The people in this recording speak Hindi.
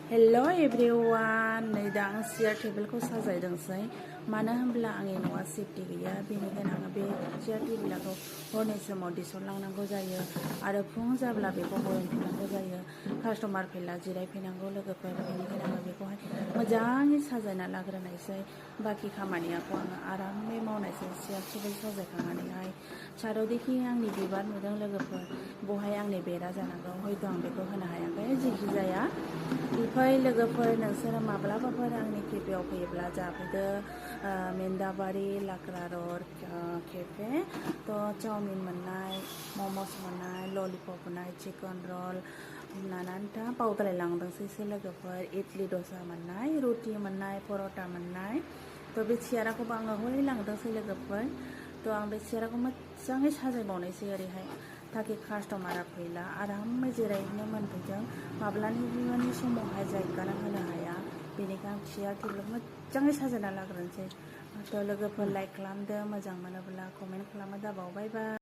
हेलो एभ्रिवान नै दा आं चेयार टेबोलखौ साजायदोंसै मानो होनब्ला आंनि न'आ सेफ्टि गैया बेनिखायनो आङो बे चेयार टेबोलखौ हरनि समाव दिसनलांनांगौ जायो आरो फुं जाब्ला बेखौ बरनफिननांगौ जायो कास्टमार फैब्ला जिरायफैनांगौ लोगोफोर बेनिखायनो आङो बेखौहाय मोजाङै साजायना लाग्रोनायसै बाखि खामानियाखौ आङो आरामै मावनायसै चेयार टेबोल साजायखांनानैहाय सारौदिखि आंनि बिबार नुदों लोगोफोर बहाय आंनि बेरा जानांगौ हयथ' आं बेखौ होनो हायाखै जेखि जाया फै लोगोफोर नोंसोरो माब्लाबाफोर आंनि केफेआव फैयोब्ला जाफैदो मेन्दाबारि लाक्रा रड केफे तो चाउमिन मोननाय मम'स मोननाय ललिपप मोननाय चिकेन रल नानानथा बावद्रायलांदोंसैसो लोगोफोर इडली दसा मोननाय रुटि मोननाय पर'टा मोननाय तो बे चेयारखौबो आङो हरै लांदोंसै लोगोफोर तो आं बे चेयारखौ मोजाङै साजायबावनायसै ओरैहाय ताकि कास्टमारा फैला आरामै जिरायनो मोनफैथों माब्लानिबो समावहाय जायगाना होनो हाया बेनिखायनो आं चेयार टेबोलखौ मोजाङै साजायना लाग्रोनोसै तो लोगोफोर लाइक खालामदो मोजां मोनोब्ला कमेन्ट खालामनो दाबाव बाय बाय।